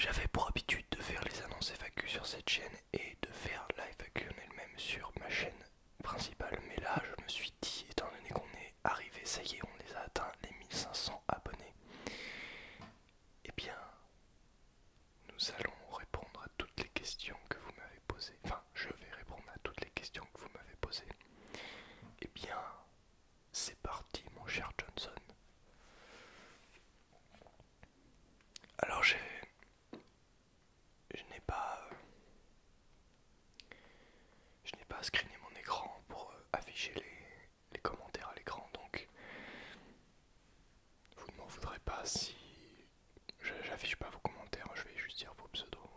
J'avais pour habitude de faire les annonces FAQ sur cette chaîne et de faire la FAQ en elle-même sur ma chaîne principale. Mais là, je me suis dit, étant donné qu'on est arrivé, ça y est, on les a atteints, les 1500 abonnés, eh bien, nous allons répondre à toutes les questions que vous m'avez posées. Enfin, je vais répondre à toutes les questions que vous m'avez posées. Eh bien, c'est parti, mon cher Johnson. Alors, je n'ai pas, je n'ai pas screené mon écran pour afficher les commentaires à l'écran, donc vous ne m'en voudrez pas si j'affiche pas vos commentaires, je vais juste dire vos pseudos.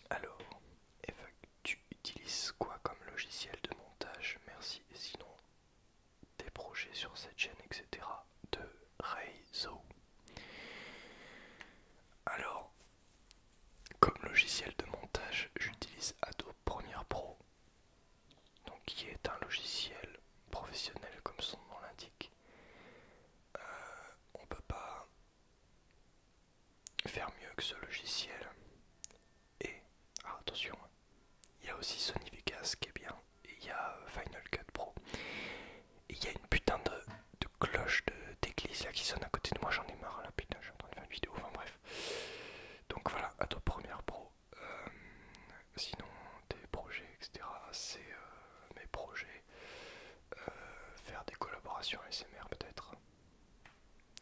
Alors, Eva, tu utilises quoi comme logiciel de montage? Merci, et sinon, tes projets sur cette chaîne, etc. de Reizo. Alors, comme logiciel de montage, j'utilise Adobe Premiere Pro, donc qui est un logiciel professionnel comme son nom l'indique. On peut pas faire mieux que ce logiciel. Et, attention, il y a aussi Sony Vegas qui est bien, et il y a Final Cut Pro. Et il y a une putain de cloche d'église là qui sonne à côté de moi, j'en ai marre là, putain, je suis en train de faire une vidéo, enfin bref. Donc voilà, Adobe Premiere Pro. Sinon, des projets, etc. C'est mes projets. Faire des collaborations ASMR peut-être.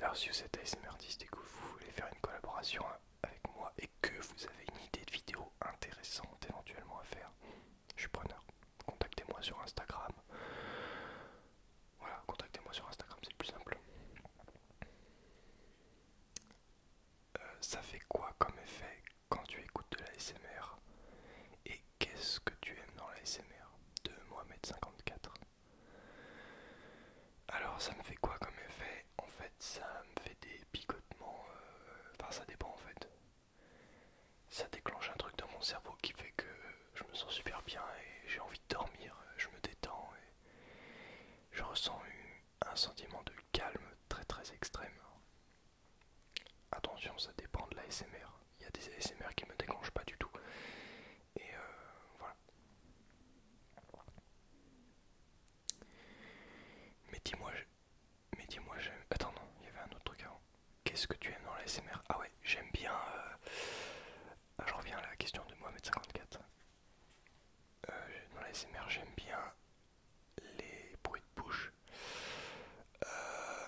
Alors si vous êtes ASMR artiste et que vous voulez faire une collaboration avec moi et que vous avez une idée de vidéo intéressante éventuellement à faire, je suis preneur. Contactez-moi sur Instagram. Voilà, contactez-moi sur Instagram, c'est le plus simple. Ça fait quoi comme effet quand tu écoutes de l'ASMR? Et qu'est-ce que tu aimes dans l'ASMR de Mohamed54? Alors ça me fait quoi comme effet? En fait ça me fait des picotements, enfin ça dépend en fait. Ça déclenche un truc dans mon cerveau qui fait que je me sens super bien et j'ai envie de dormir, je me détends et je ressens un sentiment de calme très très extrême. Attention, ça dépend de l'ASMR. Il y a des ASMR qui me déclenchent pas du tout. Et voilà. Mais dis-moi, j'aime. Attends, non, il y avait un autre truc avant. Qu'est-ce que tu aimes dans l'ASMR? Ah ouais, j'aime bien. Je reviens à la question de Mohamed54. Dans l'ASMR, j'aime bien les bruits de bouche. Euh,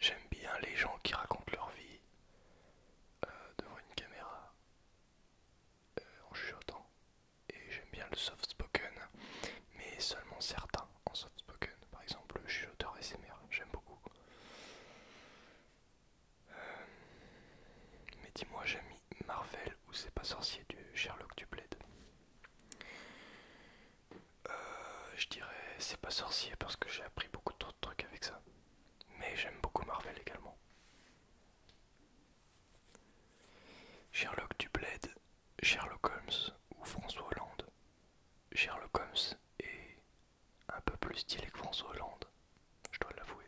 J'aime bien les gens qui racontent leur vie devant une caméra en chuchotant. Et j'aime bien le soft spoken, mais seulement certains en soft spoken. Par exemple, le chuchoteur ASMR, j'aime beaucoup. Mais dis-moi, j'ai mis Marvel ou c'est pas sorcier du Sherlock du Bled? Je dirais c'est pas sorcier parce que j'ai appris beaucoup d'autres trucs avec ça. Mais j'aime beaucoup Marvel également. Sherlock du Bled, Sherlock Holmes ou François Hollande. Sherlock Holmes est un peu plus stylé que François Hollande, je dois l'avouer.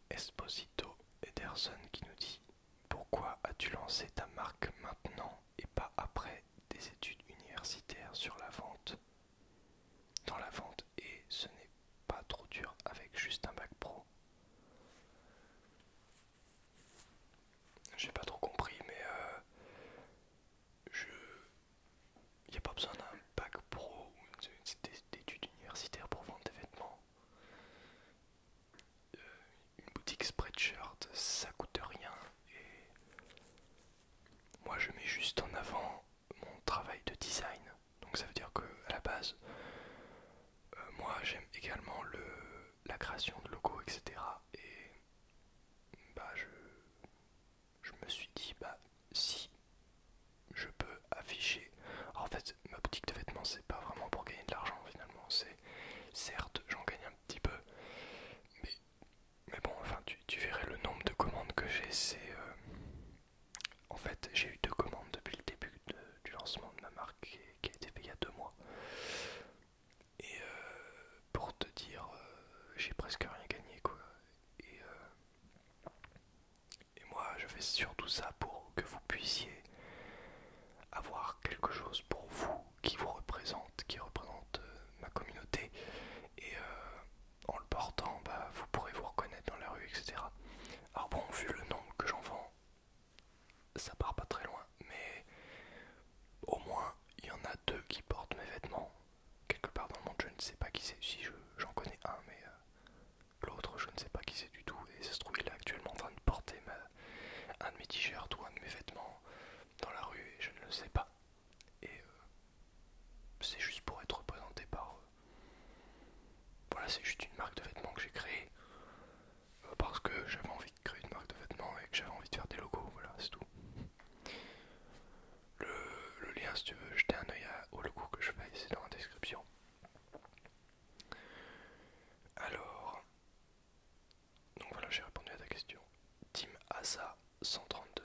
Esposito Ederson qui nous dit: pourquoi as-tu lancé ta marque maintenant et pas après des études universitaires sur la vente? Dans la vente, et ce n'est pas trop dur avec juste un bac pro. J'ai pas trop compris, mais je... il n'y a pas besoin d'un bac pro ou d'études universitaires pour vendre des vêtements. Une boutique Spreadshirt, ça coûte rien. Et moi, je mets juste en avant mon travail de design. Donc ça veut dire que à la base, moi, j'aime également la création de logos, etc. Et bah, je me suis dit, bah, si je peux afficher. Alors, en fait, ma boutique de vêtements, c'est pas vraiment pour gagner de l'argent finalement. C'est certes, j'en gagne un petit peu, mais, mais bon, enfin, tu verrais le nombre de commandes que j'ai. C'est en fait, j'ai eu 2 commandes depuis le début du lancement de ma marque qui a été fait il y a 2 mois. Et pour te dire je fais surtout ça pour que vous puissiez avoir quelque chose pour vous qui vous représente, qui représente ma communauté. Et en le portant, bah, vous pourrez vous reconnaître dans la rue, etc. Alors bon, vu le nombre que j'en vends, ça part pas très loin, mais au moins il y en a deux qui portent mes vêtements. Quelque part dans le monde, je ne sais pas qui c'est. Si j'en connais un, mais l'autre, je ne sais pas qui c'est du tout. Et ça se trouve, il est actuellement en train de porter un de mes t-shirts ou un de mes vêtements dans la rue et je ne le sais pas. Et c'est juste pour être représenté par... voilà, c'est juste une marque de vêtements que j'ai créée parce que j'avais envie de créer une marque de vêtements et que j'avais envie de faire des logos, voilà, c'est tout. Le lien, si tu veux jeter un œil au logo que je fais, c'est dans la description. Alors, donc voilà, j'ai répondu à ta question. Team Asa 132.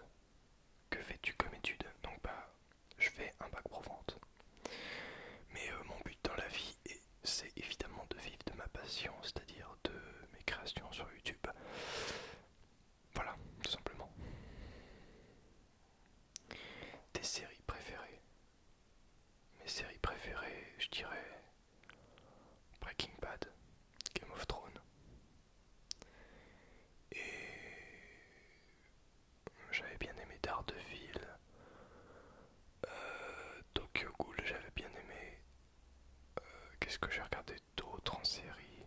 Que fais-tu comme étude? Donc bah, je fais un bac pro vente. Mais mon but dans la vie, c'est évidemment de vivre de ma passion, c'est-à-dire de mes créations sur YouTube. Voilà, tout simplement. Tes séries préférées? Mes séries préférées, je dirais Breaking Bad, Game of Thrones. Et j'avais bien aimé Daredevil, Tokyo Ghoul, j'avais bien aimé. Qu'est-ce que j'ai regardé d'autre en série?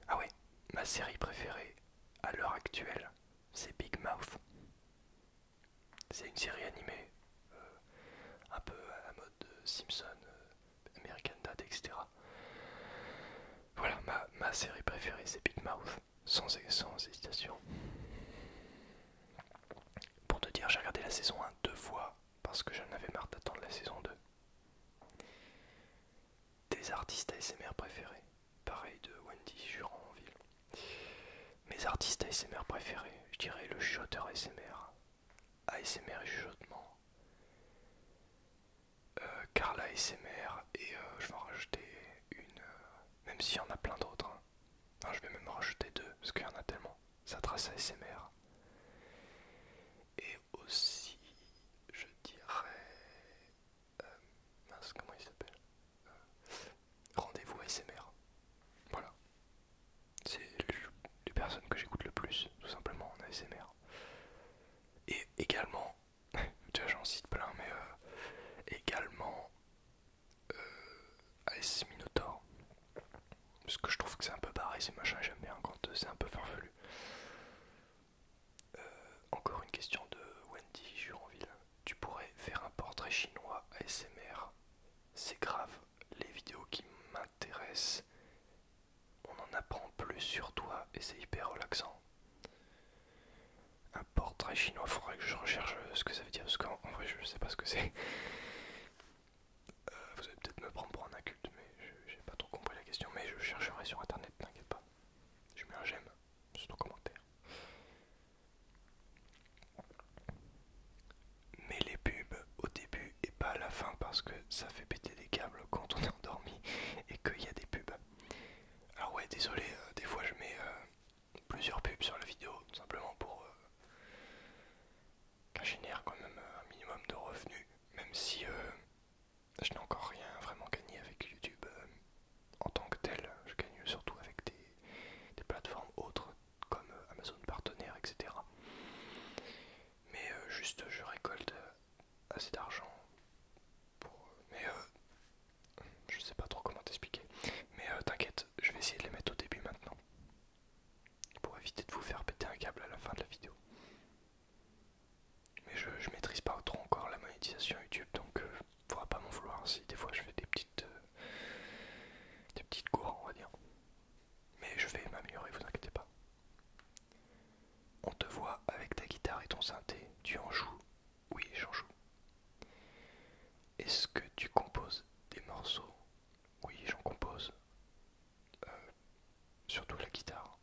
Ah ouais, ma série préférée à l'heure actuelle, c'est Big Mouth. C'est une série animée, un peu à la mode Simpson, American Dad, etc. Voilà, ma série préférée, c'est Big Mouth, sans hésitation. Pour te dire, j'ai regardé la saison 1 deux fois, parce que j'en avais marre d'attendre la saison 2. Tes artistes ASMR préférés? Pareil de Wendy Juranville. Mes artistes ASMR préférés, je dirais le chuchoteur ASMR. ASMR et chuchotement. Carla ASMR et je vais en rajouter une, même s'il y en a plein d'autres. Hein. Enfin, je vais même en rajouter deux parce qu'il y en a tellement. Ça trace ASMR. Et aussi, je dirais. Mince, comment il s'appelle? Rendez-vous ASMR. Voilà. C'est les personnes que j'écoute le plus, tout simplement en ASMR. Et également, tu vois, j'en cite plein, mais également AS Minotaur. Parce que je trouve que c'est un peu barré ces machins, j'aime bien quand c'est un peu farfelu. Encore une question de Wendy Juranville. Tu pourrais faire un portrait chinois ASMR? C'est grave, les vidéos qui m'intéressent, on en apprend plus sur toi et c'est hyper relaxant. Un portrait chinois, faudrait que je recherche ce que ça veut dire parce qu'en vrai je sais pas ce que c'est. Vous allez peut-être me prendre pour un inculte, mais j'ai pas trop compris la question, mais je chercherai sur internet, t'inquiète pas. Je mets un j'aime sur ton commentaire. Mais les pubs au début et pas à la fin parce que ça fait péter des câbles quand on est endormi et qu'il y a des pubs. Alors ouais, désolé, des fois je mets plusieurs pubs sur la vidéo, tout simplement pour qu'elle génère quand même un minimum de revenus, même si je n'ai encore rien vraiment gagné avec YouTube en tant que tel. Je gagne surtout avec des plateformes autres comme Amazon partenaire, etc. Mais juste je récolte assez d'argent pour... mais je sais pas trop comment t'expliquer. Mais t'inquiète, je vais essayer de les mettre au début maintenant. Pour éviter de vous faire péter un câble à la fin de la vidéo. Mais je maîtrise pas trop encore la monétisation YouTube, donc faudra pas m'en vouloir si des fois je fais des petites cours, on va dire. Mais je vais m'améliorer, vous inquiétez pas. On te voit avec ta guitare et ton synthé, tu en joues? Oui, j'en joue. Est-ce que tu composes des morceaux? Oui, j'en compose. Surtout la guitare.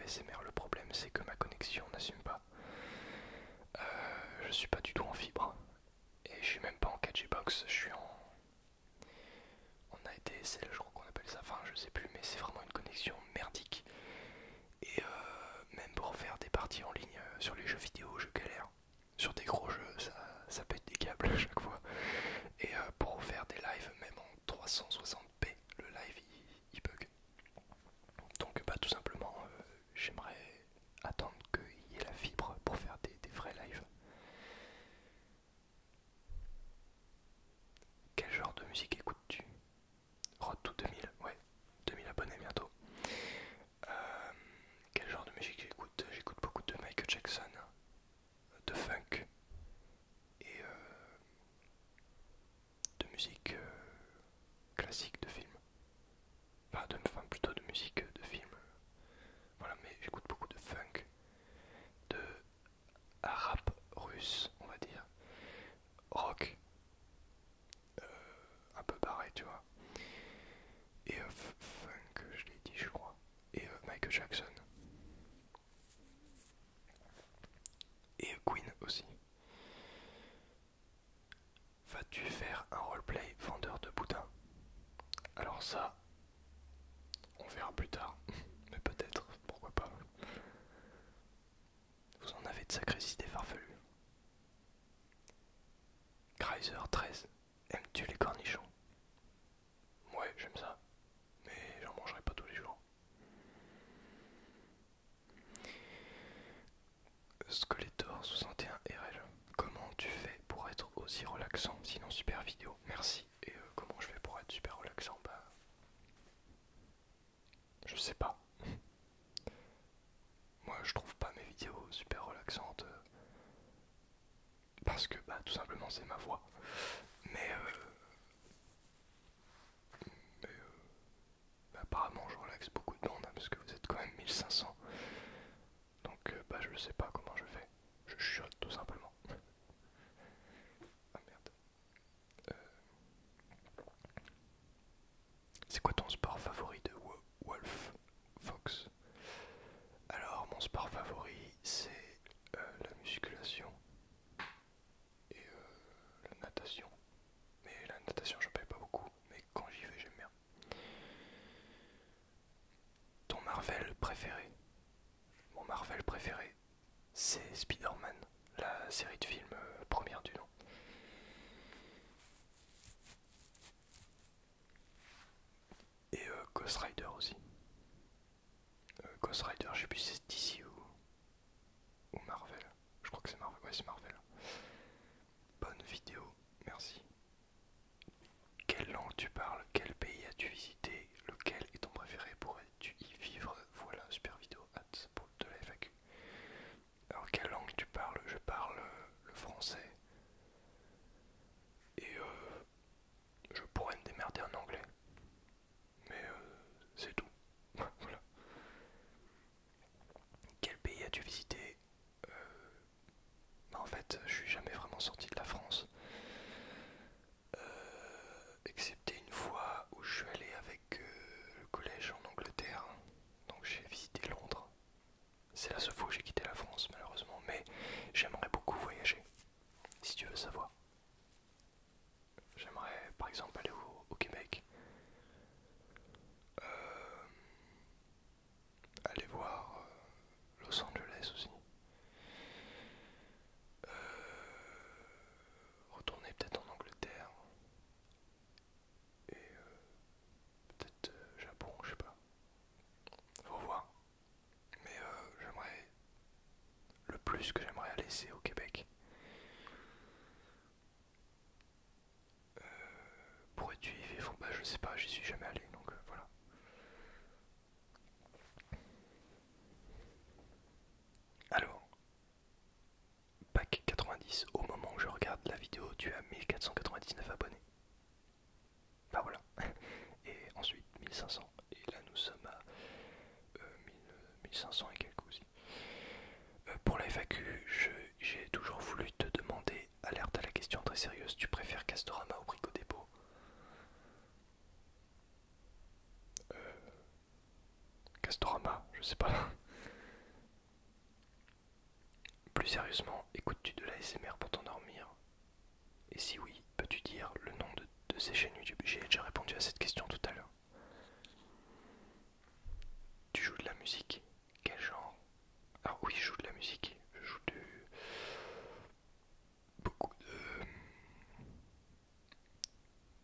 l'ASMR. Le problème c'est que ma connexion n'assume pas. Je suis pas du tout en fibre. Et je suis même pas en 4G box, je suis en ADSL, je crois qu'on appelle ça. Enfin, je sais plus, mais c'est vraiment une connexion merdique. Et même pour faire des parties en ligne sur les jeux vidéo, je galère. Sur des gros jeux, ça pète des câbles à chaque fois. Et pour faire des lives, même en 360p, le live il bug. Donc bah tout simplement, j'aimerais attendre qu'il y ait la fibre pour faire des vrais lives. Quel genre de musique écoutes-tu? Road to 2000, ouais, 2000 abonnés bientôt. Quel genre de musique j'écoute? J'écoute beaucoup de Michael Jackson, de funk et de musique classique de film. Enfin plutôt de musique de film. Voilà, mais j'écoute beaucoup de funk, de rap russe, on va dire, rock, un peu barré, tu vois. Et funk, je l'ai dit, je crois. Et Michael Jackson. Et Queen aussi. Vas-tu faire un roleplay vendeur de boudin? Alors ça, on verra plus tard. Mais peut-être, pourquoi pas. Vous en avez de sacrées idées farfelues. Kreiser 13. Aimes-tu les cornichons? Ouais, j'aime ça. Mais j'en mangerai pas tous les jours. Skeletor 61 RL. Comment tu fais pour être aussi relaxant? Sinon super vidéo. Merci. Et comment je fais pour être super relaxant? Bah, je sais pas. Moi je trouve pas mes vidéos super relaxantes parce que bah tout simplement c'est ma voix. Mais, bah, apparemment je relaxe beaucoup de monde hein, parce que vous êtes quand même 1500. Donc bah je sais pas comment je fais. Je chuchote tout simplement. Ah merde. C'est quoi ton sport favori de Wolf Fox? Alors mon sport favori c'est la musculation et la natation. Mais la natation j'en paye pas beaucoup, mais quand j'y vais j'aime bien. Ton Marvel préféré? Mon Marvel préféré c'est Spider-Man, la série de films première du nom. Et Ghost Rider aussi. Ghost Rider, je sais plus si c'est DC ou Marvel. Je crois que c'est Marvel, ouais c'est Marvel. Bonne vidéo, merci. Quelle langue tu parles? Quel pays as-tu visité? Lequel est ton préféré? Pourrais-tu y vivre? Voilà, super vidéo, hâte pour de la FAQ. Alors quelle langue tu parles? Je parle le français. Et je pourrais me démerder en anglais. Mais c'est tout. Voilà. Quel pays as-tu visité? Bah, en fait, je suis jamais vraiment sorti de la France. Excepté une fois où je suis allé avec le collège en Angleterre. Donc j'ai visité Londres. C'est la seule fois où j'ai quitté la France malheureusement. Mais j'aimerais beaucoup voyager. Si tu veux savoir. J'aimerais par exemple aller au Québec. Aller voir Los Angeles aussi. Retourner peut-être en Angleterre. Et peut-être Japon, je sais pas. Faut voir. Mais j'aimerais. Le plus que j'aimerais aller, c'est au Québec. Pourrais-tu y vivre? Bah, je sais pas, j'y suis jamais allé donc voilà. Alors, Pack 90, au moment où je regarde la vidéo, tu as 1499 abonnés. Bah voilà. Et ensuite 1500. Et là nous sommes à 1500 et quelques aussi. Pour la FAQ, j'ai toujours voulu te demander, alerte à la question très sérieuse, tu préfères Castorama ou Brico Dépôt? Castorama, je sais pas. l'ASMR pour t'endormir? Et si oui, peux-tu dire le nom de ces chaînes YouTube? J'ai déjà répondu à cette question tout à l'heure. Tu joues de la musique? Quel genre? Ah oui, je joue de la musique. Je joue beaucoup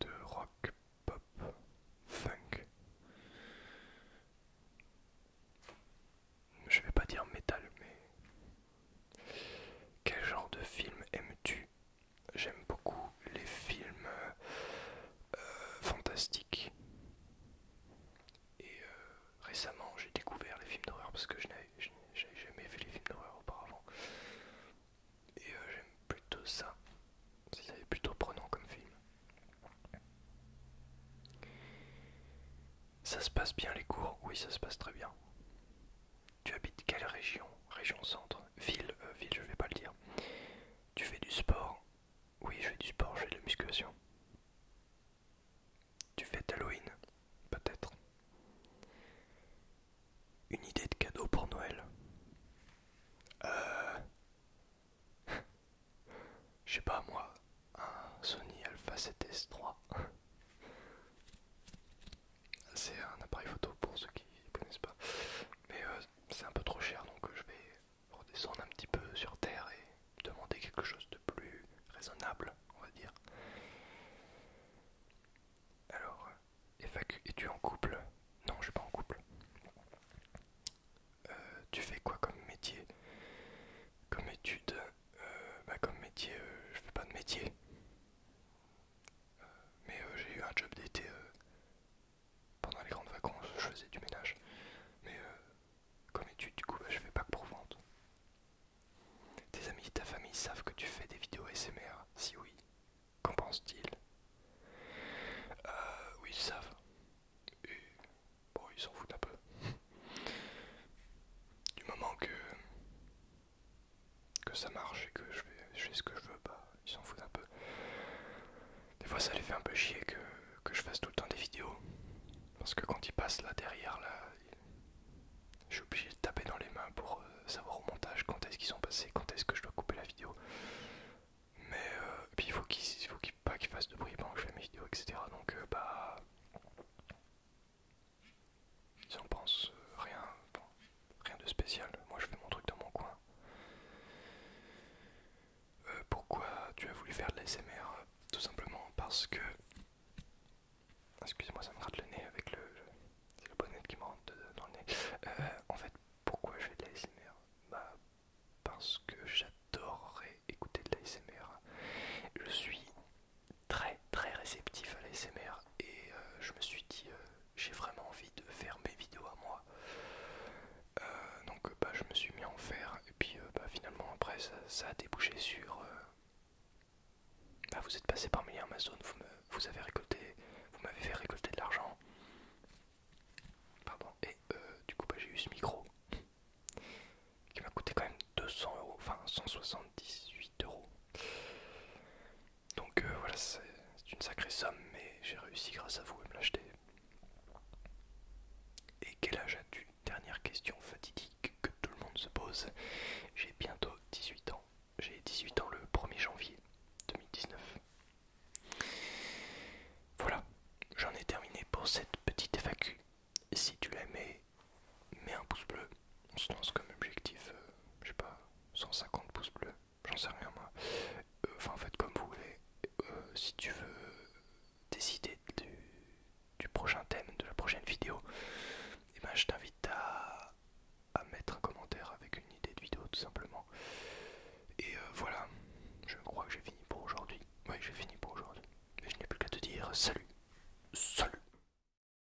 de rock, pop, funk. Je vais pas dire métal, mais quel genre de film aimes-tu? J'aime beaucoup les films fantastiques. Et récemment, j'ai découvert les films d'horreur parce que je n'avais jamais vu les films d'horreur auparavant. Et j'aime plutôt ça. C'est plutôt prenant comme film. Ça se passe bien les cours? Oui, ça se passe très bien. Tu habites quelle région? Région centre? Ville? Ville, je vais pas le dire. Tu fais du sport? Oui, je fais du sport, je fais de la musculation. Tu fais d'Halloween? Peut-être. Une idée de cadeau pour Noël? Euh... Je sais pas moi, un Sony Alpha 7S 3. C'est un appareil photo pour ceux qui connaissent pas. Mais c'est un peu trop cher donc je vais redescendre un petit peu sur terre et demander quelque chose de plus raisonnable, on va dire. Alors, FAQ, es-tu en couple? Non, je suis pas en couple. Tu fais quoi comme métier? Comme étude? Comme métier, je fais pas de métier. Mais j'ai eu un job d'été pendant les grandes vacances, je faisais du ménage. Mais comme étude, du coup, je fais pas que pour vente. Tes amis et ta famille savent que tu fais des vidéos ASMR? Si oui, qu'en pensent-ils? Oui, ils savent. Et bon, ils s'en foutent un peu. Du moment que ça marche et que je fais ce que je veux, bah, ils s'en foutent un peu. Des fois, ça les fait un peu chier que je fasse tout le temps des vidéos. Parce que quand ils passent là derrière, là, je suis obligé de taper dans les mains pour savoir au montage quand est-ce qu'ils sont passés, quand est-ce que je dois couper la vidéo. Mais puis il faut pas qu'ils fassent de bruit pendant que je fais mes vidéos, etc. Donc bah ils en pensent rien, bon, rien de spécial. Moi je fais mon truc dans mon coin. Pourquoi tu as voulu faire de l'ASMR? Tout simplement parce que, excusez-moi, ça me gratte le nez avec c'est le bonnet qui me rentre dans le nez. En fait, pourquoi je fais de l'ASMR? Bah parce que j'adorerais écouter de l'ASMR. Je suis très très réceptif à l'ASMR et je me suis dit j'ai vraiment envie de faire mes vidéos à moi. Donc bah, je me suis mis à en faire et puis bah, finalement après ça a débouché sur bah, vous êtes passé par Amazon, vous m'avez fait récolter de l'argent. Pardon. Et du coup bah, j'ai eu ce micro qui m'a coûté quand même 200 €, enfin 178 €. Donc voilà, c'est une sacrée somme, mais j'ai réussi grâce à vous à me l'acheter. Et quel âge as-tu? Dernière question fatidique que tout le monde se pose. J'ai bientôt 18 ans. J'ai 18 ans le 1er janvier 2019. Voilà, j'en ai terminé pour cette petite FAQ. Si tu l'as aimé, mets un pouce bleu. On se lance comme objectif, je sais pas, 150 pouces bleus. J'en sais rien moi. Enfin en fait comme vous voulez. Si tu veux décider du prochain thème, de la prochaine vidéo, et ben je t'invite à mettre un commentaire avec une idée de vidéo tout simplement. Et voilà, je crois que j'ai fini pour aujourd'hui. Oui, j'ai fini pour aujourd'hui. Mais je n'ai plus qu'à te dire salut.